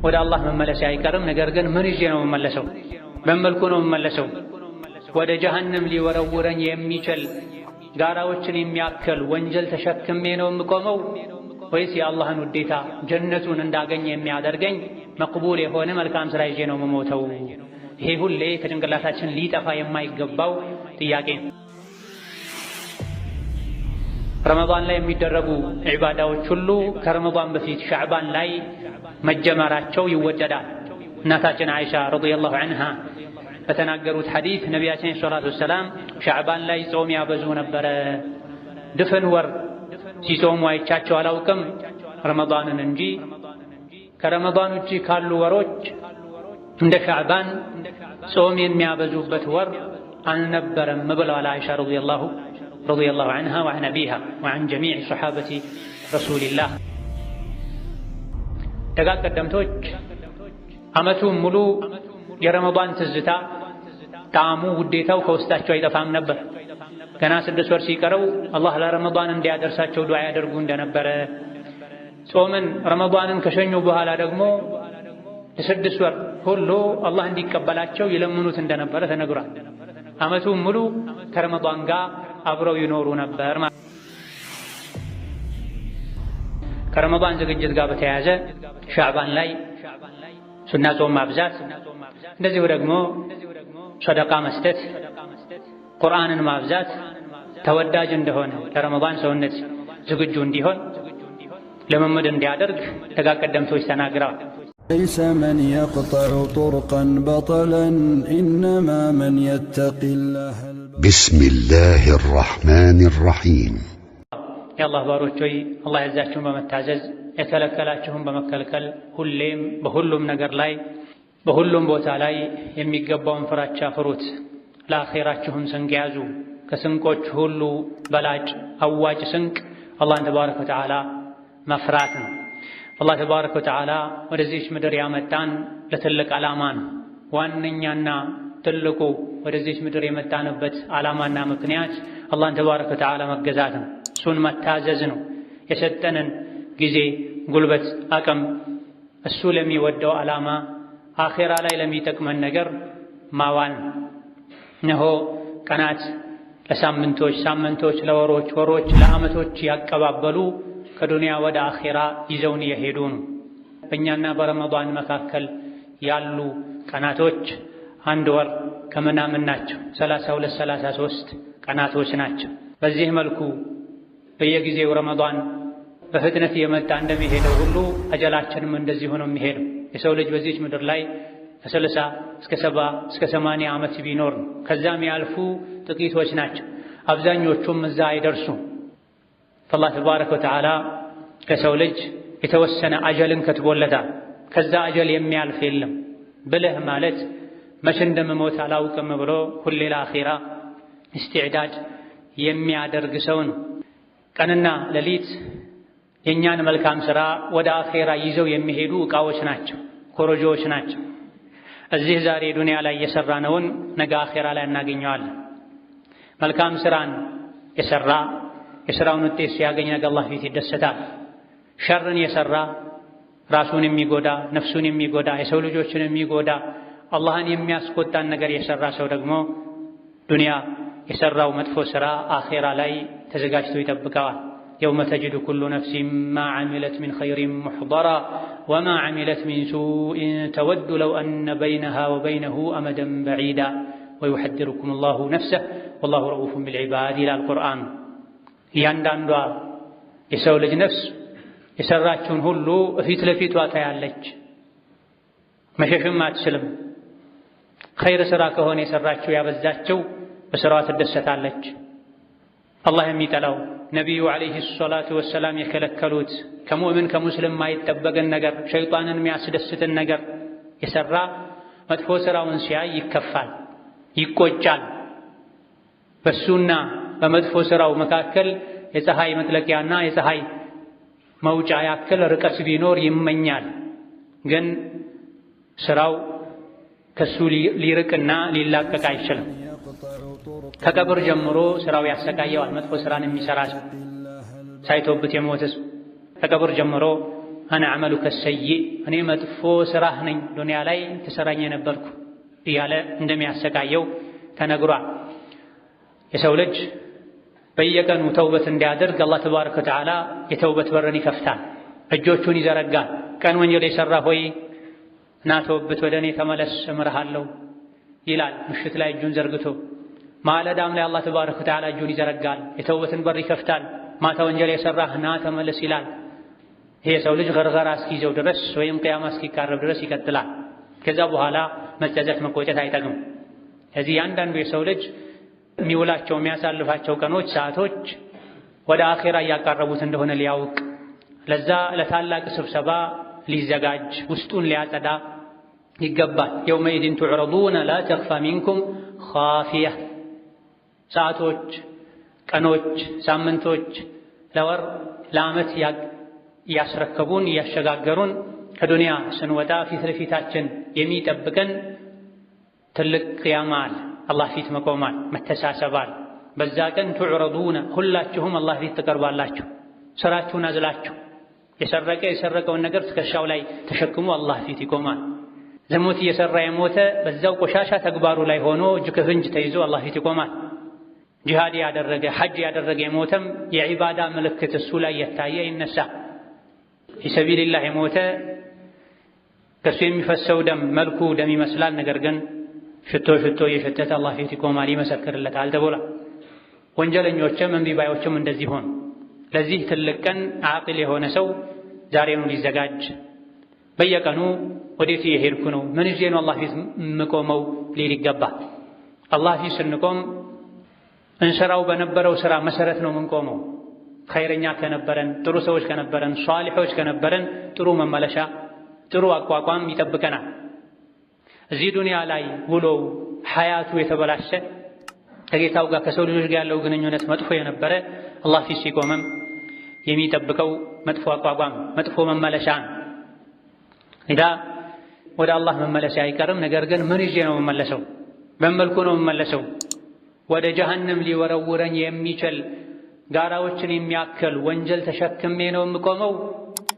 ወደ አላህ መመለስ አይቀርም። ነገር ግን ምን ይዤ ነው መመለሰው? በመልኩ ነው መመለሰው? ወደ ጀሃነም ሊወረውረኝ የሚችል ጋራዎችን የሚያክል ወንጀል ተሸክሜ ነው የምቆመው ወይስ የአላህን ውዴታ ጀነቱን እንዳገኝ የሚያደርገኝ መቅቡል የሆነ መልካም ስራ ይዤ ነው የምሞተው? ይሄ ሁሌ ከጭንቅላታችን ሊጠፋ የማይገባው ጥያቄ ነው። ረመዳን ላይ የሚደረጉ ዒባዳዎች ሁሉ ከረመዳን በፊት ሻዕባን ላይ መጀመራቸው ይወደዳል። እናታችን አይሻ ረዲየላሁ ዐንሃ በተናገሩት ሐዲስ ነቢያችን ሰለላሁ ዐለይሂ ወሰለም ሻዕባን ላይ ጾም ያበዙ ነበረ። ድፍን ወር ሲጾሙ አይቻቸው አላውቅም ረመዳንን እንጂ ከረመዳን ውጪ ካሉ ወሮች እንደ ሻዕባን ጾም የሚያበዙበት ወር አልነበረም ብለዋል አይሻ ረዲየላሁ ዐንሃ ወዐን አቢሃ ወዐን ጀሚዕ ሰሓበቲ ረሱሊላህ። ደጋግ ቀደምቶች ዓመቱን ሙሉ የረመዳን ትዝታ ጣዕሙ ውዴታው ከውስጣቸው አይጠፋም ነበር። ገና 6 ወር ሲቀረው አላህ ለረመዳን እንዲያደርሳቸው ዱዓ ያደርጉ እንደነበረ፣ ጾምን ረመዳንን ከሸኙ በኋላ ደግሞ ለ6 ወር ሁሉ አላህ እንዲቀበላቸው ይለምኑት እንደነበረ ተነግሯል። ዓመቱን ሙሉ ከረመዳን ጋር አብረው ይኖሩ ነበር። ከረመዳን ዝግጅት ጋር በተያያዘ ሻዕባን ላይ ሱና ጾም ማብዛት፣ እንደዚሁ ደግሞ ሰደቃ መስጠት፣ ቁርአንን ማብዛት ተወዳጅ እንደሆነ ለረመዳን ሰውነት ዝግጁ እንዲሆን ልምምድ እንዲያደርግ ደጋግ ቀደምቶች ተናግረዋል። ليس من يقطع طرقا بطلا إنما من يتقي الله بسم الله الرحمن الرحيم يا الله ባሮች ሆይ አላህ ያዛችሁን በመታዘዝ የከለከላችሁን በመከልከል ሁሌም በሁሉም ነገር ላይ በሁሉም ቦታ ላይ የሚገባውን ፍራቻ ፍሩት። ለአኼራችሁም ስንቅ ያዙ። ከስንቆች ሁሉ በላጭ አዋጭ ስንቅ አላህን ተባረከ ወተዓላ መፍራት ነው። አላህ ተባረከ ወተዓላ ወደዚህች ምድር ያመጣን ለትልቅ ዓላማ ነው። ዋነኛና ትልቁ ወደዚህች ምድር የመጣንበት ዓላማና ምክንያት አላህን ተባረከ ወተዓላ መገዛት ነው። እሱን መታዘዝ ነው። የሰጠንን ጊዜ፣ ጉልበት፣ አቅም እሱ ለሚወደው ዓላማ አኼራ ላይ ለሚጠቅመን ነገር ማዋል ነው። እነሆ ቀናት ለሳምንቶች፣ ሳምንቶች ለወሮች፣ ወሮች ለዓመቶች ያቀባበሉ ከዱንያ ወደ አኼራ ይዘውን የሄዱ ነው። በእኛና በረመዳን መካከል ያሉ ቀናቶች 1 ወር ከምናምን ናቸው። 32 33 ቀናቶች ናቸው። በዚህ መልኩ በየጊዜው ረመዳን በፍጥነት እየመጣ እንደሚሄደው ሁሉ አጀላችንም እንደዚህ ሆኖ የሚሄደው የሰው ልጅ በዚህች ምድር ላይ ከ30 እስከ 70 እስከ 80 ዓመት ቢኖር ነው። ከዛም ያልፉ ጥቂቶች ናቸው። አብዛኞቹም እዛ አይደርሱም። አላህ ተባረከ ወተዓላ ከሰው ልጅ የተወሰነ አጀልን ከትቦለታል። ከዛ አጀል የሚያልፍ የለም። ብልህ ማለት መቼ እንደምሞት አላውቅም ብሎ ሁሌ ለአኼራ ኢስቲዕዳድ የሚያደርግ ሰው ነው። ቀንና ሌሊት የእኛን መልካም ሥራ ወደ አኼራ ይዘው የሚሄዱ ዕቃዎች ናቸው፣ ኮረጆዎች ናቸው። እዚህ ዛሬ ዱንያ ላይ የሠራነውን ነገ አኼራ ላይ እናገኘዋለን። መልካም ሥራን የሠራ የሥራውን ውጤት ሲያገኝ ነገ አላህ ፊት ይደሰታል። ሸርን የሠራ ራሱን የሚጎዳ ነፍሱን የሚጎዳ የሰው ልጆችን የሚጎዳ አላህን የሚያስቆጣን ነገር የሠራ ሰው ደግሞ ዱንያ የሠራው መጥፎ ሥራ አኼራ ላይ ተዘጋጅቶ ይጠብቀዋል። የውመ ተጅዱ ኩሉ ነፍሲን ማ ዐሚለት ሚን ኸይሪን ሙሕደራ ወማ ዐሚለት ሚን ሱኢን ተወዱ ለው አነ በይነሃ ወበይነሁ አመደን በዒዳ ወዩሐድሩኩም ላሁ ነፍሰህ ወላሁ ረኡፉን ቢልዒባድ ይላል ቁርአን። እያንዳንዷ የሰው ልጅ ነፍስ የሠራችውን ሁሉ ፊት ለፊቷ ታያለች፣ መሸሽም አትችልም። ኸይር ሥራ ከሆነ የሠራችው ያበዛችው በሥራዋ ትደሰታለች። አላህ የሚጠላው ነቢዩ ዓለይሂ ሰላቱ ወሰላም የከለከሉት ከሙእምን ከሙስሊም ማይጠበቅን ነገር ሸይጣንን የሚያስደስትን ነገር የሠራ መጥፎ ሥራውን ሲያይ ይከፋል፣ ይቆጫል። በሱና በመጥፎ ሥራው መካከል የፀሐይ መጥለቂያና የፀሐይ መውጫ ያክል ርቀት ቢኖር ይመኛል። ግን ሥራው ከሱ ሊርቅና ሊላቀቅ አይችልም። ከቀብር ጀምሮ ሥራው ያሰቃየዋል። መጥፎ ሥራን የሚሠራ ሰው ሳይቶብት የሞተ ሰው ከቀብር ጀምሮ አነ ዐመሉከ ሰይእ እኔ መጥፎ ስራህ ነኝ ዱንያ ላይ ተሰራኝ የነበርኩ እያለ እንደሚያሰቃየው ተነግሯል። የሰው ልጅ በየቀኑ ተውበት እንዲያደርግ አላህ ተባረከ ወተዓላ የተውበት በርን ይከፍታል፣ እጆቹን ይዘረጋል። ቀን ወንጀል የሠራ ሆይ ና ተውበት ወደ እኔ ተመለስ እምርሃለሁ ይላል ምሽት ላይ እጁን ዘርግቶ። ማለዳም ላይ አላህ ተባረከ ወተዓላ እጁን ይዘረጋል፣ የተውበትን በር ይከፍታል። ማታ ወንጀል የሠራህ ና ተመለስ ይላል። ይሄ የሰው ልጅ ገርገራ እስኪይዘው ድረስ ወይም ቅያማ እስኪቃረብ ድረስ ይቀጥላል። ከዛ በኋላ መጸጸት መቆጨት አይጠቅም። ከዚህ ያንዳንዱ የሰው ልጅ የሚውላቸው የሚያሳልፋቸው ቀኖች፣ ሰዓቶች ወደ አኼራ እያቃረቡት እንደሆነ ሊያውቅ ለዛ ለታላቅ ስብሰባ ሊዘጋጅ ውስጡን ሊያጸዳ ይገባል። የውመኢዝን ቱዕረዱነ ላ ተኽፋ ሚንኩም ኻፊያ። ሰዓቶች፣ ቀኖች፣ ሳምንቶች ለወር ለዓመት እያስረከቡን እያሸጋገሩን ከዱንያ ስንወጣ ፊት ለፊታችን የሚጠብቀን ትልቅ ቅያማ አለ። አላህ ፊት መቆማል፣ መተሳሰባል። በዛ ቀን ቱዕረዱነ ሁላችሁም አላህ ፊት ትቀርባላችሁ። ስራችሁን አዝላችሁ የሰረቀውን ነገር ትከሻው ላይ ተሸክሞ አላህ ፊት ይቆማል። ዝሙት እየሰራ የሞተ በዛው ቆሻሻ ተግባሩ ላይ ሆኖ እጅ ከፍንጅ ተይዞ አላህ ፊት ይቆማል። ጂሃድ ያደረገ ሐጅ ያደረገ የሞተም የዒባዳ ምልክት እሱ ላይ የታየ ይነሳ። ፊሰቢልላህ የሞተ ከሱ የሚፈሰው ደም መልኩ ደም ይመስላል፣ ነገር ግን ሽቶ እየሸተተ አላህ ፊት ይቆማል፣ ይመሰክርለታል ተብሏል። ወንጀለኞችም እምቢባዮችም እንደዚህ ሆኑ። ለዚህ ትልቅ ቀን ዓቂል የሆነ ሰው ዛሬኑ ሊዘጋጅ በየቀኑ ወዴት እየሄድኩ ነው፣ ምን ይዤ ነው አላህ ፊት የምቆመው ሊል ይገባል። አላህ ፊት ስንቆም እንሰራው በነበረው ስራ መሰረት ነው የምንቆመው። ኸይረኛ ከነበረን፣ ጥሩ ሰዎች ከነበረን፣ ሷሊሖች ከነበረን ጥሩ መመለሻ ጥሩ አቋቋም ይጠብቀናል። እዚህ ዱንያ ላይ ውሎው ሐያቱ የተበላሸ ከጌታው ጋር ከሰው ልጆች ጋር ያለው ግንኙነት መጥፎ የነበረ አላህ ፊት ሲቆመም የሚጠብቀው መጥፎ አቋቋም መጥፎ መመለሻ ነው። ኢዳ ወደ አላህ መመለሻ አይቀርም። ነገር ግን ምን ይዤ ነው የምመለሰው? በመልኩ ነው የምመለሰው? ወደ ጀሀነም ሊወረውረኝ የሚችል ጋራዎችን የሚያክል ወንጀል ተሸክሜ ነው የምቆመው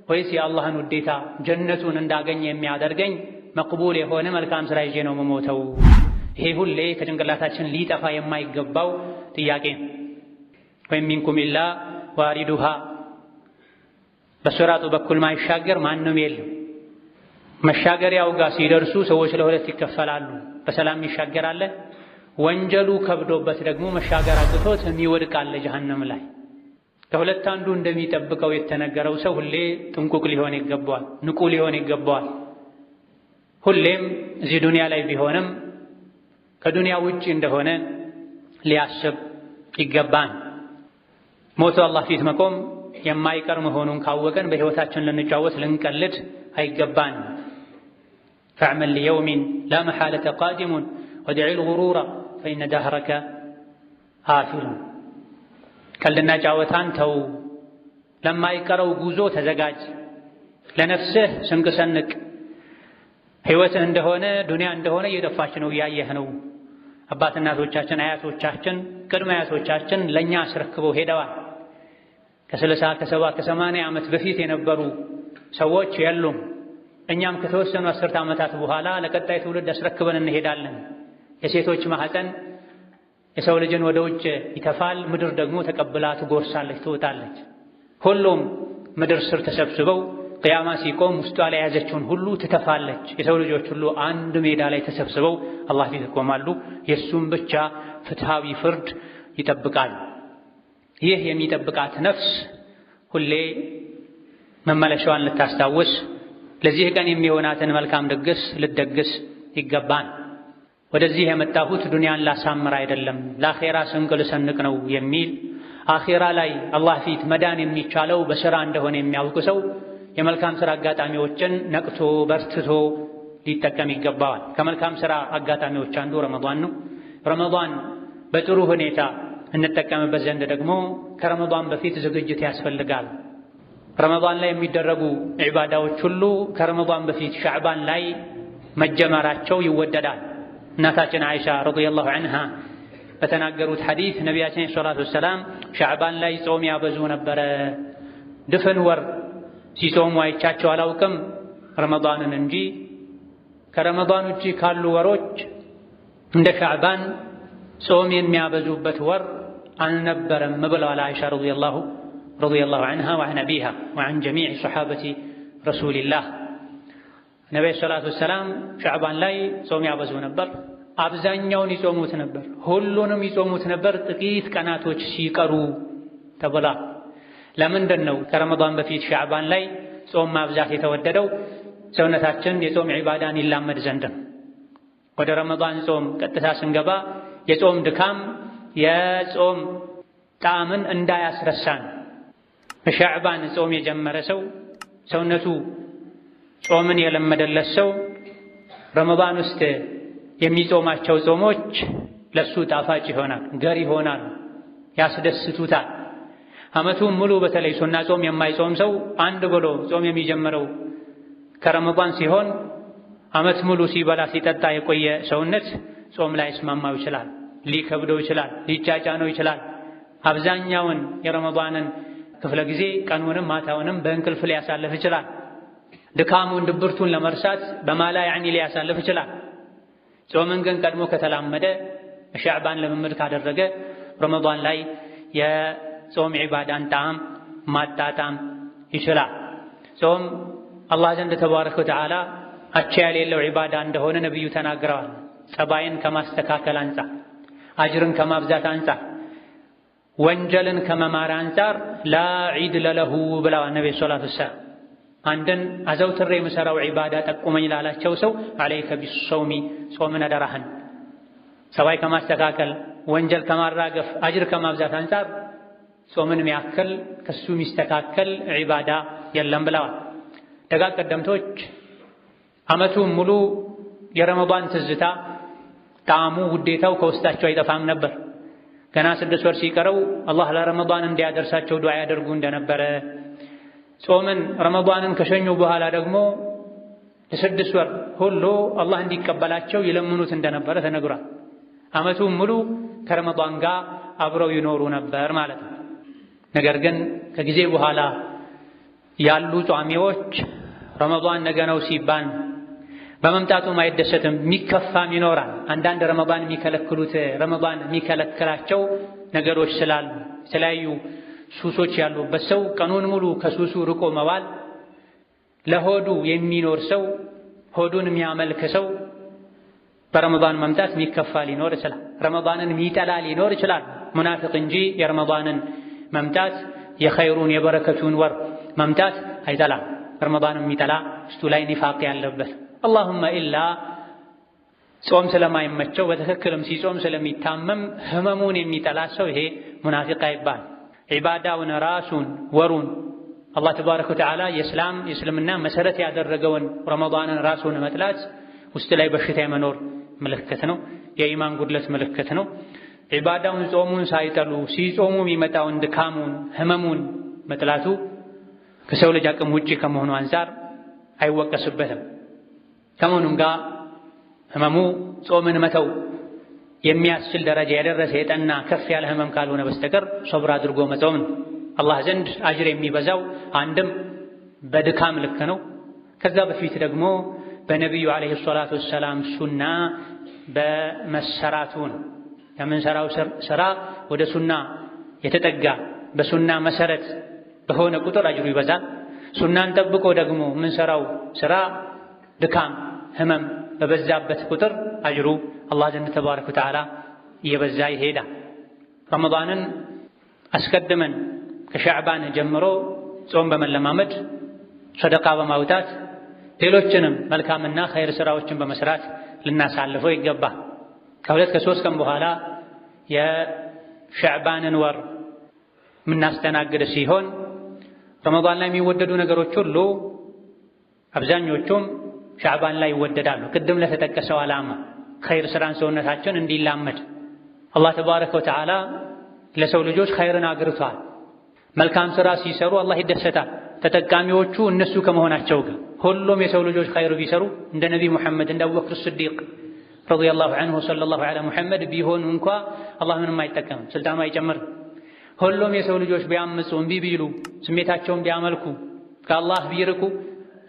ወይስ የአላህን ውዴታ ጀነቱን እንዳገኝ የሚያደርገኝ መቅቡል የሆነ መልካም ስራ ይዤ ነው የምሞተው? ይሄ ሁሌ ከጭንቅላታችን ሊጠፋ የማይገባው ጥያቄ ነው። ወይም ሚንኩም ኢላ ዋሪዱሃ፣ በሲራጡ በኩል ማይሻገር ማንም የለም። መሻገሪያው ጋር ሲደርሱ ሰዎች ለሁለት ይከፈላሉ። በሰላም ይሻገራል፣ ወንጀሉ ከብዶበት ደግሞ መሻገር አቅቶት የሚወድቅ አለ ጀሀነም ላይ። ከሁለት አንዱ እንደሚጠብቀው የተነገረው ሰው ሁሌ ጥንቁቅ ሊሆን ይገባዋል፣ ንቁ ሊሆን ይገባዋል። ሁሌም እዚህ ዱንያ ላይ ቢሆንም ከዱንያ ውጪ እንደሆነ ሊያስብ ይገባን። ሞቶ አላህ ፊት መቆም የማይቀር መሆኑን ካወቀን በሕይወታችን ልንጫወት ልንቀልድ አይገባን። ፈዕመል ሊየውሚን ላ መሓለተ ቃዲሙን ወድዒል ጉሩራ ፈኢነ ዳህረከ አፊሉን። ቀልድና ጫወታን ተው፣ ለማይቀረው ጉዞ ተዘጋጅ፣ ለነፍስህ ስንቅ ሰንቅ። ሕይወትህ እንደሆነ ዱንያ እንደሆነ እየጠፋች ነው፣ እያየህ ነው። አባት እናቶቻችን፣ አያቶቻችን፣ ቅድመ አያቶቻችን ለእኛ አስረክበው ሄደዋል። ከ60 ከ70 ከ80 ዓመት በፊት የነበሩ ሰዎች የሉም። እኛም ከተወሰኑ 10 ዓመታት በኋላ ለቀጣይ ትውልድ አስረክበን እንሄዳለን። የሴቶች ማህፀን የሰው ልጅን ወደ ውጭ ይተፋል፣ ምድር ደግሞ ተቀብላ ትጎርሳለች፣ ትወጣለች። ሁሉም ምድር ስር ተሰብስበው ቅያማ ሲቆም ውስጧ ላይ የያዘችውን ሁሉ ትተፋለች። የሰው ልጆች ሁሉ አንድ ሜዳ ላይ ተሰብስበው አላህ ፊት ይቆማሉ። የእሱም ብቻ ፍትሃዊ ፍርድ ይጠብቃል። ይህ የሚጠብቃት ነፍስ ሁሌ መመለሻዋን ልታስታውስ፣ ለዚህ ቀን የሚሆናትን መልካም ድግስ ልትደግስ ይገባን። ወደዚህ የመጣሁት ዱንያን ላሳምር አይደለም ለአኼራ ስንቅ ልሰንቅ ነው የሚል አኼራ ላይ አላህ ፊት መዳን የሚቻለው በሥራ እንደሆነ የሚያውቅ ሰው የመልካም ሥራ አጋጣሚዎችን ነቅቶ በርትቶ ሊጠቀም ይገባዋል። ከመልካም ሥራ አጋጣሚዎች አንዱ ረመዷን ነው። ረመዷን በጥሩ ሁኔታ እንጠቀምበት ዘንድ ደግሞ ከረመዷን በፊት ዝግጅት ያስፈልጋል። ረመዷን ላይ የሚደረጉ ዒባዳዎች ሁሉ ከረመዷን በፊት ሻዕባን ላይ መጀመራቸው ይወደዳል። እናታችን አይሻ ረዲየላሁ ዐንሃ በተናገሩት ሐዲስ ነቢያችን ሰለላሁ ዐለይሂ ወሰለም ሻዕባን ላይ ጾም ያበዙ ነበረ። ድፍን ወር ሲጾሙ አይቻቸው አላውቅም ረመዳንን እንጂ ከረመዳን ውጪ ካሉ ወሮች እንደ ሻዕባን ጾም የሚያበዙበት ወር አልነበረም ብለዋል አይሻ ረዲየላሁ ዐንሃ ወዐን አቢሃ ወዐን ጀሚዕ ሰሓበቲ ረሱሊላህ። ነቢዩ ሰላቱ ወሰላም ሻዕባን ላይ ጾም ያበዙ ነበር። አብዛኛውን ይጾሙት ነበር፣ ሁሉንም ይጾሙት ነበር ጥቂት ቀናቶች ሲቀሩ ተብላ። ለምንድን ነው ከረመዳን በፊት ሻዕባን ላይ ጾም ማብዛት የተወደደው? ሰውነታችን የጾም ዒባዳን ይላመድ ዘንድ ነው። ወደ ረመዳን ጾም ቀጥታ ስንገባ የጾም ድካም የጾም ጣዕምን እንዳያስረሳን። በሻዕባን ጾም የጀመረ ሰው ሰውነቱ ጾምን የለመደለት ሰው ረመዳን ውስጥ የሚጾማቸው ጾሞች ለሱ ጣፋጭ ይሆናል፣ ገር ይሆናል፣ ያስደስቱታል። ዓመቱን ሙሉ በተለይ ሱና ጾም የማይጾም ሰው አንድ ብሎ ጾም የሚጀምረው ከረመዳን ሲሆን ዓመት ሙሉ ሲበላ ሲጠጣ የቆየ ሰውነት ጾም ላይ ይስማማው ይችላል፣ ሊከብደው ይችላል፣ ሊጫጫነው ይችላል። አብዛኛውን የረመዳንን ክፍለ ጊዜ ቀኑንም ማታውንም በእንቅልፍ ሊያሳልፍ ይችላል። ድካሙን ድብርቱን ለመርሳት በማላ ያዕኒ ሊያሳልፍ ይችላል። ጾምን ግን ቀድሞ ከተላመደ ሻዕባን ልምምድ ካደረገ ረመዳን ላይ የጾም ዒባዳን ጣዕም ማጣጣም ይችላል። ጾም አላህ ዘንድ ተባረከ ወተዓላ አቻ የሌለው ዒባዳ እንደሆነ ነቢዩ ተናግረዋል። ጸባይን ከማስተካከል አንጻር፣ አጅርን ከማብዛት አንጻር፣ ወንጀልን ከመማር አንጻር ላ ዒድለ ለሁ ብለዋል ነቢ ሰላቱ ወሰላም። አንድን አዘውትሬ የምሠራው ዒባዳ ጠቁመኝ ላላቸው ሰው ዓለይከ ቢሶሚ ጾምን አደራህን። ጸባይ ከማስተካከል፣ ወንጀል ከማራገፍ፣ አጅር ከማብዛት አንጻር ጾምን የሚያክል ከሱ የሚስተካከል ዒባዳ የለም ብለዋል። ደጋግ ቀደምቶች ዓመቱን ሙሉ የረመዳን ትዝታ ጣዕሙ ውዴታው ከውስጣቸው አይጠፋም ነበር። ገና 6 ወር ሲቀረው አላህ ለረመዳን እንዲያደርሳቸው ዱዓ ያደርጉ እንደነበረ፣ ጾምን ረመዳንን ከሸኙ በኋላ ደግሞ ለ6 ወር ሁሉ አላህ እንዲቀበላቸው ይለምኑት እንደነበረ ተነግሯል። ዓመቱን ሙሉ ከረመዳን ጋር አብረው ይኖሩ ነበር ማለት ነው። ነገር ግን ከጊዜ በኋላ ያሉ ጿሚዎች ረመዳን ነገ ነው ሲባል በመምጣቱም አይደሰትም፣ የሚከፋም ይኖራል። አንዳንድ ረመዳን የሚከለክሉት ረመዳን የሚከለክላቸው ነገሮች ስላሉ የተለያዩ ሱሶች ያሉበት ሰው ቀኑን ሙሉ ከሱሱ ርቆ መዋል፣ ለሆዱ የሚኖር ሰው ሆዱን የሚያመልክ ሰው በረመዳን መምጣት የሚከፋ ሊኖር ይችላል። ረመዳንን የሚጠላ ሊኖር ይችላል። ሙናፊቅ እንጂ የረመዳንን መምጣት የኸይሩን የበረከቱን ወር መምጣት አይጠላም። ረመዳንን የሚጠላ ውስጡ ላይ ኒፋቅ ያለበት አላሁመ ኢላ ጾም ስለማይመቸው በትክክልም ሲጾም ስለሚታመም ህመሙን የሚጠላ ሰው ይሄ ሙናፊቅ አይባል። ዒባዳውን ራሱን ወሩን አላህ ተባረከ ወተዓላ የእስልምና መሰረት ያደረገውን ረመዳንን ራሱን መጥላት ውስጥ ላይ በሽታ የመኖር ምልክት ነው፣ የኢማን ጉድለት ምልክት ነው። ዒባዳውን ጾሙን ሳይጠሉ ሲጾሙ የሚመጣውን ድካሙን ህመሙን መጥላቱ ከሰው ልጅ አቅም ውጪ ከመሆኑ አንፃር አይወቀስበትም። ከመሆኑም ጋር ህመሙ ጾምን መተው የሚያስችል ደረጃ የደረሰ የጠና ከፍ ያለ ህመም ካልሆነ በስተቀር ሶብር አድርጎ መጾም ነው። አላህ ዘንድ አጅር የሚበዛው አንድም በድካም ልክ ነው። ከዛ በፊት ደግሞ በነቢዩ ዓለይሂ ሰላቱ ወሰላም ሱና በመሰራቱ ነው። የምንሰራው ስራ ወደ ሱና የተጠጋ በሱና መሰረት በሆነ ቁጥር አጅሩ ይበዛል። ሱናን ጠብቆ ደግሞ የምንሰራው ስራ ድካም ህመም በበዛበት ቁጥር አጅሩ አላህ ዘንድ ተባረከ ወተዓላ እየበዛ ይሄዳል። ረመዳንን አስቀድመን ከሻዕባን ጀምሮ ጾም በመለማመድ ሰደቃ በማውጣት ሌሎችንም መልካምና ኸይር ስራዎችን በመስራት ልናሳልፈው ይገባል። ከ2 ከ3 ቀን በኋላ የሻዕባንን ወር የምናስተናግድ ሲሆን ረመዳን ላይ የሚወደዱ ነገሮች ሁሉ አብዛኞቹም ሻዕባን ላይ ይወደዳሉ። ቅድም ለተጠቀሰው ዓላማ ኸይር ስራን ሰውነታችን እንዲላመድ አላህ ተባረከ ወተዓላ ለሰው ልጆች ኸይርን አግርቷል። መልካም ስራ ሲሰሩ አላህ ይደሰታል። ተጠቃሚዎቹ እነሱ ከመሆናቸው ግን ሁሉም የሰው ልጆች ኸይር ቢሰሩ እንደ ነቢይ ሙሐመድ እንደ አቡበክር ስዲቅ ረዲየላሁ ዐንሁ ሰለላሁ ዐላ ሙሐመድ ቢሆኑ እንኳ አላህ ምንም አይጠቀምም፣ ስልጣኑ አይጨምርም። ሁሉም የሰው ልጆች ቢያምፁ እምቢ ቢሉ ስሜታቸውን ቢያመልኩ ከአላህ ቢርቁ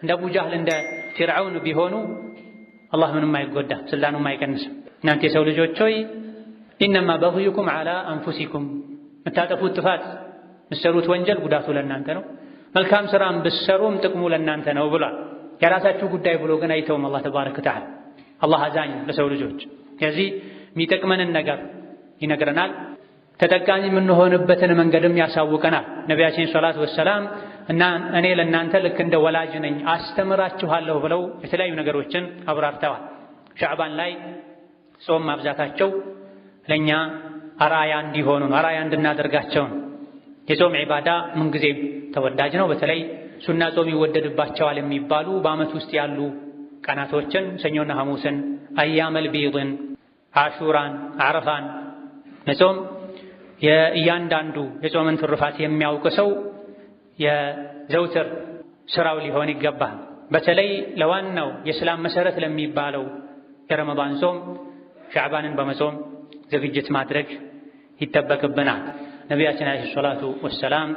እንደ አቡ ጃህል እንደ ፊርዓውን ቢሆኑ አላህ ምንም አይጎዳም፣ ስልጣኑም አይቀንስም። እናንተ የሰው ልጆች ሆይ ኢነማ በግዩኩም ዐላ አንፉሲኩም፣ የምታጠፉት ጥፋት የምትሰሩት ወንጀል ጉዳቱ ለእናንተ ነው፣ መልካም ሥራም ብትሰሩም ጥቅሙ ለእናንተ ነው ብሏል። የራሳችሁ ጉዳይ ብሎ ግን አይተውም አላህ ተባረከ ወተዓላ። አላህ አዛኝ ለሰው ልጆች። ከዚህ የሚጠቅመንን ነገር ይነግረናል፣ ተጠቃሚ የምንሆንበትን መንገድም ያሳውቀናል። ነቢያችን ሰለላሁ ዐለይሂ ወሰለም እና እኔ ለእናንተ ልክ እንደ ወላጅ ነኝ አስተምራችኋለሁ ብለው የተለያዩ ነገሮችን አብራርተዋል። ሻዕባን ላይ ጾም ማብዛታቸው ለእኛ አርአያ እንዲሆኑ አርአያ እንድናደርጋቸው ነው። የጾም ዒባዳ ምንጊዜም ተወዳጅ ነው። በተለይ ሱና ጾም ይወደድባቸዋል የሚባሉ በዓመት ውስጥ ያሉ ቀናቶችን ሰኞና ሐሙስን፣ አያመል ቢድን፣ አሹራን፣ አረፋን መጾም የእያንዳንዱ የጾምን ትሩፋት የሚያውቅ ሰው የዘውትር ስራው ሊሆን ይገባል። በተለይ ለዋናው የእስላም መሰረት ለሚባለው የረመዳን ጾም ሻዕባንን በመጾም ዝግጅት ማድረግ ይጠበቅብናል። ነቢያችን ዓለይሂ ሰላቱ ወሰላም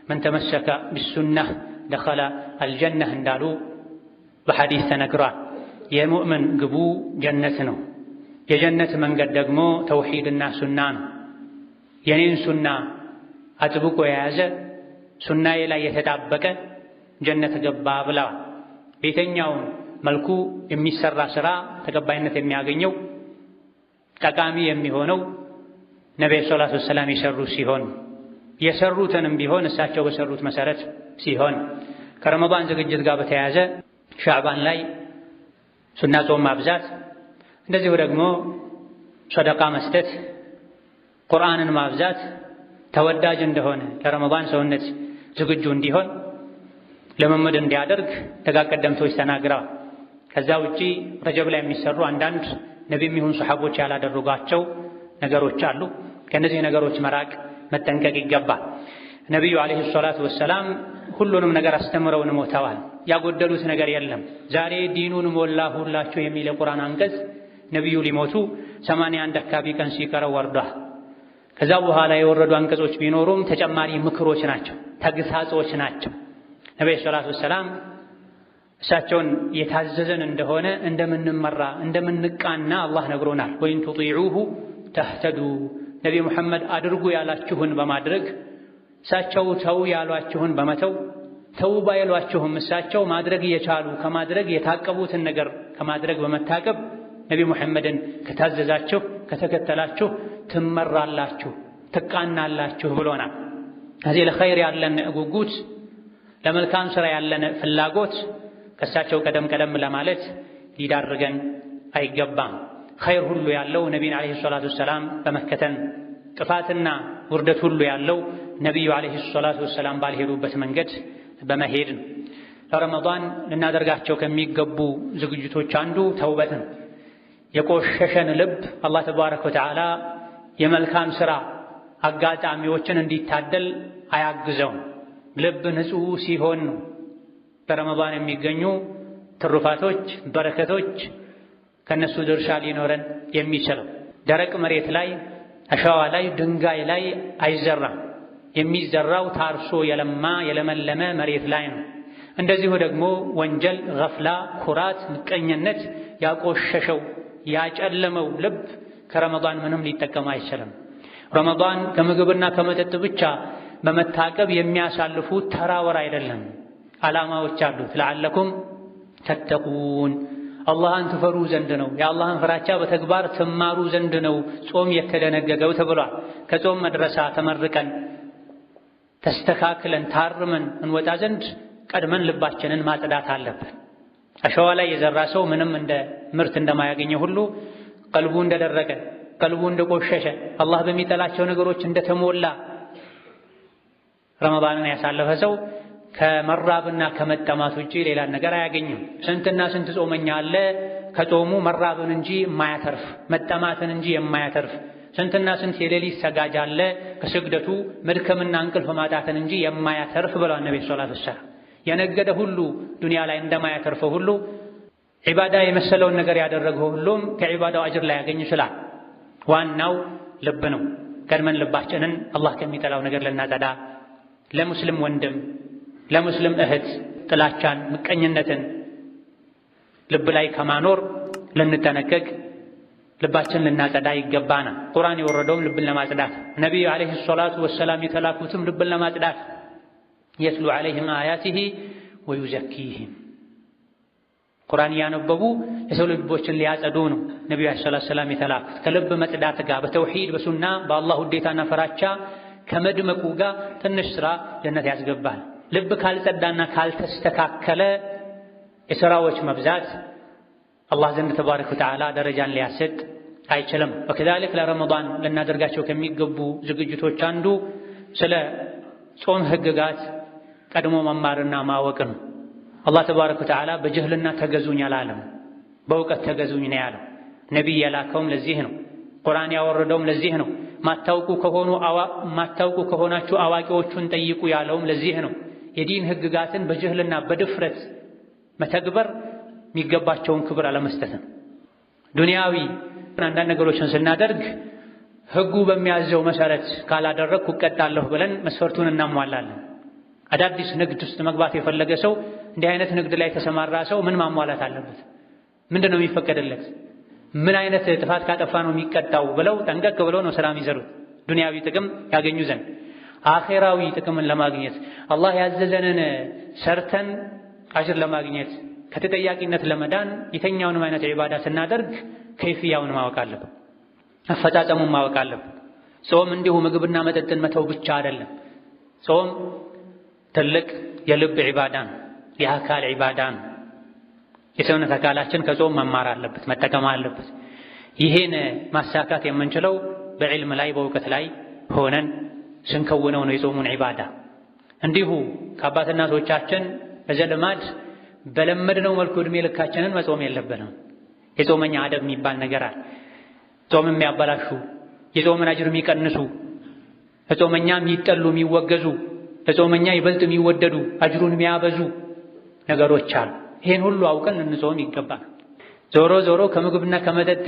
መን ተመሰከ ቢሱናህ ደኸለ አልጀነህ እንዳሉ በሐዲስ ተነግሯል። የሙእምን ግቡ ጀነት ነው። የጀነት መንገድ ደግሞ ተውሂድና ሱና ነው። የኔን ሱና አጥብቆ የያዘ ሱናዬ ላይ የተጣበቀ ጀነት ገባ ብለዋል። በየትኛውም መልኩ የሚሰራ ስራ ተቀባይነት የሚያገኘው ጠቃሚ የሚሆነው ነብዩ ሰለላሁ ዐለይሂ ወሰለም የሰሩ ሲሆን የሰሩትንም ቢሆን እሳቸው በሰሩት መሰረት ሲሆን ከረመዳን ዝግጅት ጋር በተያያዘ ሻዕባን ላይ ሱና ጾም ማብዛት፣ እንደዚሁ ደግሞ ሰደቃ መስጠት፣ ቁርአንን ማብዛት ተወዳጅ እንደሆነ ለረመዳን ሰውነት ዝግጁ እንዲሆን ለመመድ እንዲያደርግ ደጋግ ቀደምቶች ተናግረዋል። ከዛ ውጪ ረጀብ ላይ የሚሰሩ አንዳንድ ነቢይም ይሁን ሰሐቦች ያላደረጓቸው ነገሮች አሉ። ከእነዚህ ነገሮች መራቅ መጠንቀቅ ይገባል። ነቢዩ ዓለይሂ ሰላቱ ወሰላም ሁሉንም ነገር አስተምረውን ሞተዋል። ያጎደሉት ነገር የለም። ዛሬ ዲኑን ሞላሁላችሁ የሚል የቁርአን አንቀጽ ነቢዩ ሊሞቱ 81 አካባቢ ቀን ሲቀረው ወርዷል። ከዛ በኋላ የወረዱ አንቀጾች ቢኖሩም ተጨማሪ ምክሮች ናቸው፣ ተግሳጾች ናቸው። ነቢዩ ሰለላሁ ዐለይሂ ወሰለም እሳቸውን የታዘዘን እንደሆነ እንደምንመራ እንደምንቃና አላህ ነግሮናል። ወይን ቱጢዑሁ ተህተዱ፣ ነቢ ሙሐመድ አድርጉ ያላችሁን በማድረግ እሳቸው ተው ያሏችሁን በመተው ተው ባይሏችሁም እሳቸው ማድረግ እየቻሉ ከማድረግ የታቀቡትን ነገር ከማድረግ በመታቀብ ነቢ ሙሐመድን ከታዘዛችሁ ከተከተላችሁ ትመራላችሁ፣ ትቃናላችሁ ብሎናል። እዚህ ለኸይር ያለን ጉጉት፣ ለመልካም ሥራ ያለን ፍላጎት ከእሳቸው ቀደም ቀደም ለማለት ሊዳርገን አይገባም። ኸይር ሁሉ ያለው ነቢይን ዓለይሂ ሰላቱ ወሰላም በመከተል ጥፋትና ውርደት ሁሉ ያለው ነቢዩ ዓለይሂ ሰላቱ ወሰላም ባልሄዱበት መንገድ በመሄድ ነው። ለረመዳን ልናደርጋቸው ከሚገቡ ዝግጅቶች አንዱ ተውበት ነው። የቆሸሸን ልብ አላህ ተባረከ ወተዓላ የመልካም ሥራ አጋጣሚዎችን እንዲታደል አያግዘውም። ልብ ንጹሕ ሲሆን ነው በረመዳን የሚገኙ ትሩፋቶች፣ በረከቶች ከነሱ ድርሻ ሊኖረን የሚችለው። ደረቅ መሬት ላይ፣ አሸዋ ላይ፣ ድንጋይ ላይ አይዘራም። የሚዘራው ታርሶ የለማ የለመለመ መሬት ላይ ነው። እንደዚሁ ደግሞ ወንጀል፣ ገፍላ፣ ኩራት፣ ምቀኝነት ያቆሸሸው ያጨለመው ልብ ከረመዳን ምንም ሊጠቀም አይችልም። ረመዳን ከምግብና ከመጠጥ ብቻ በመታቀብ የሚያሳልፉት ተራ ወር አይደለም። ዓላማዎች አሉት። ለዓለኩም ተተቁን፣ አላህን ትፈሩ ዘንድ ነው። የአላህን ፍራቻ በተግባር ትማሩ ዘንድ ነው ጾም የተደነገገው ተብሏል። ከጾም መድረሳ ተመርቀን ተስተካክለን ታርመን እንወጣ ዘንድ ቀድመን ልባችንን ማጽዳት አለብን። አሸዋ ላይ የዘራ ሰው ምንም እንደ ምርት እንደማያገኘው ሁሉ ቀልቡ እንደደረቀ፣ ቀልቡ እንደቆሸሸ፣ አላህ በሚጠላቸው ነገሮች እንደተሞላ ረመዳንን ያሳለፈ ሰው ከመራብና ከመጠማት ውጪ ሌላ ነገር አያገኝም። ስንትና ስንት ጾመኛ አለ ከጾሙ መራብን እንጂ የማያተርፍ መጠማትን እንጂ የማያተርፍ። ስንትና ስንት የሌሊት ሰጋጅ አለ ከስግደቱ መድከምና እንቅልፍ ማጣትን እንጂ የማያተርፍ ብለዋል ነብዩ ሰለላሁ ዐለይሂ ወሰለም። የነገደ ሁሉ ዱንያ ላይ እንደማያተርፈው ሁሉ ዒባዳ የመሰለውን ነገር ያደረገው ሁሉም ከዒባዳው አጅር ላይ ያገኝ ይችላል። ዋናው ልብ ነው። ቀድመን ልባችንን አላህ ከሚጠላው ነገር ልናጸዳ፣ ለሙስሊም ወንድም ለሙስሊም እህት ጥላቻን፣ ምቀኝነትን ልብ ላይ ከማኖር ልንጠነቀቅ ልባችን ልናጸዳ ይገባና። ቁርአን የወረደውም ልብን ለማጽዳት፣ ነቢዩ ዓለይሂ ሰላቱ ወሰላም የተላኩትም ልብን ለማጽዳት የትሉ ዓለይሂም አያቲሂ ወዩዘኪሂም ቁርአን እያነበቡ የሰው ልቦችን ሊያጸዱ ነው ነቢዩ ዓለይሂ ሰላቱ ወሰላም የተላኩት። ከልብ መጽዳት ጋር በተውሂድ በሱና በአላህ ውዴታና ፈራቻ ከመድመቁ ጋር ትንሽ ስራ ጀነት ያስገባል። ልብ ካልጸዳና ካልተስተካከለ የሥራዎች መብዛት አላህ ዘንድ ተባረከ ወተዓላ ደረጃን ሊያሰጥ አይችልም። ወከዛሊክ ለረመዳን ልናደርጋቸው ከሚገቡ ዝግጅቶች አንዱ ስለ ጾም ህግጋት ቀድሞ መማርና ማወቅ ነው። አላህ ተባረከ ወተዓላ በጅህልና ተገዙኝ አላለም፣ በእውቀት ተገዙኝ ነው ያለው። ነቢይ የላከውም ለዚህ ነው። ቁርአን ያወረደውም ለዚህ ነው። ማታውቁ ከሆናችሁ አዋቂዎቹን ጠይቁ ያለውም ለዚህ ነው። የዲን ህግጋትን በጅህልና በድፍረት መተግበር የሚገባቸውን ክብር አለመስጠትም። ዱንያዊ አንዳንድ ነገሮችን ስናደርግ ህጉ በሚያዘው መሰረት ካላደረግኩ እቀጣለሁ ብለን መስፈርቱን እናሟላለን። አዳዲስ ንግድ ውስጥ መግባት የፈለገ ሰው እንዲህ አይነት ንግድ ላይ የተሰማራ ሰው ምን ማሟላት አለበት? ምንድን ነው የሚፈቀድለት? ምን አይነት ጥፋት ካጠፋ ነው የሚቀጣው? ብለው ጠንቀቅ ብለው ነው ስራ የሚሰሩት ዱንያዊ ጥቅም ያገኙ ዘንድ። አኼራዊ ጥቅምን ለማግኘት አላህ ያዘዘንን ሰርተን አጅር ለማግኘት ከተጠያቂነት ለመዳን የተኛውንም አይነት ዒባዳ ስናደርግ ከይፍያውን ማወቅ አለብን፣ አፈጻጸሙን ማወቅ አለብን። ጾም እንዲሁ ምግብና መጠጥን መተው ብቻ አይደለም። ጾም ትልቅ የልብ ዒባዳን የአካል ዒባዳን የሰውነት አካላችን ከጾም መማር አለበት፣ መጠቀም አለበት። ይሄን ማሳካት የምንችለው በዕልም ላይ በእውቀት ላይ ሆነን ስንከውነው ነው የጾሙን ዒባዳ። እንዲሁ ከአባት እናቶቻችን በዘልማድ በለመድነው መልኩ ዕድሜ ልካችንን መጾም የለብንም። የጾመኛ አደብ የሚባል ነገር አለ። ጾም የሚያበላሹ የጾምን አጅር የሚቀንሱ ለጾመኛ የሚጠሉ የሚወገዙ ለጾመኛ ይበልጥ የሚወደዱ አጅሩን የሚያበዙ ነገሮች አሉ። ይሄን ሁሉ አውቀን ልንጾም ይገባል። ዞሮ ዞሮ ከምግብና ከመጠጥ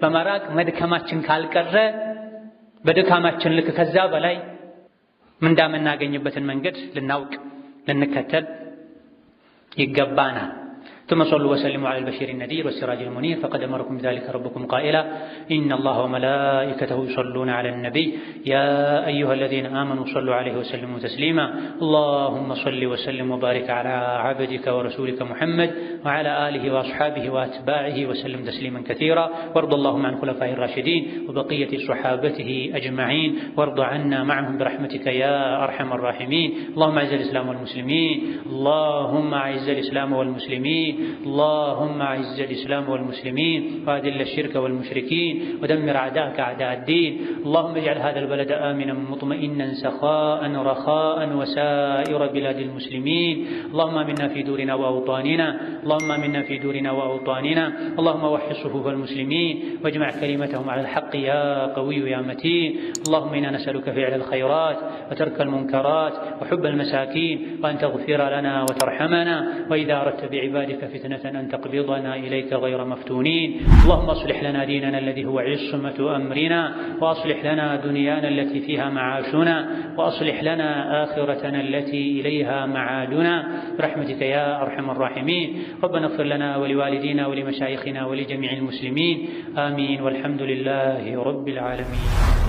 በመራቅ መድከማችን ካልቀረ በድካማችን ልክ ከዛ በላይ ምንዳ የምናገኝበትን መንገድ ልናውቅ ልንከተል ይገባናል። ثم صلوا وسلموا على البشير النذير والسراج المنير فقد أمركم بذلك ربكم قائلا إن الله وملائكته يصلون على النبي يا أيها الذين آمنوا صلوا عليه وسلموا تسليما اللهم صل وسلم وبارك على عبدك ورسولك محمد وعلى آله وأصحابه وأتباعه وسلم تسليما كثيرا وارض اللهم عن خلفائه الراشدين وبقية صحابته أجمعين وارض عنا معهم برحمتك يا أرحم الراحمين اللهم أعز الإسلام والمسلمين اللهم أعز الإسلام والمسلمين اللهم أعز الإسلام والمسلمين وأذل الشرك والمشركين ودمر أعداءك أعداء الدين اللهم اجعل هذا البلد آمنا مطمئنا سخاء رخاء وسائر بلاد المسلمين اللهم آمنا في دورنا وأوطاننا اللهم آمنا في دورنا وأوطاننا اللهم وحد صفوف المسلمين واجمع كلمتهم على الحق يا قوي يا متين اللهم إنا نسألك فعل الخيرات وترك المنكرات وحب المساكين وأن تغفر لنا وترحمنا وإذا أردت بعبادك فتنة أن تقبضنا إليك غير مفتونين اللهم أصلح لنا ديننا الذي هو عصمة أمرنا وأصلح لنا دنيانا التي فيها معاشنا وأصلح لنا آخرتنا التي إليها معادنا برحمتك يا أرحم الراحمين ربنا اغفر لنا ولوالدينا ولمشايخنا ولجميع المسلمين آمين والحمد لله رب العالمين.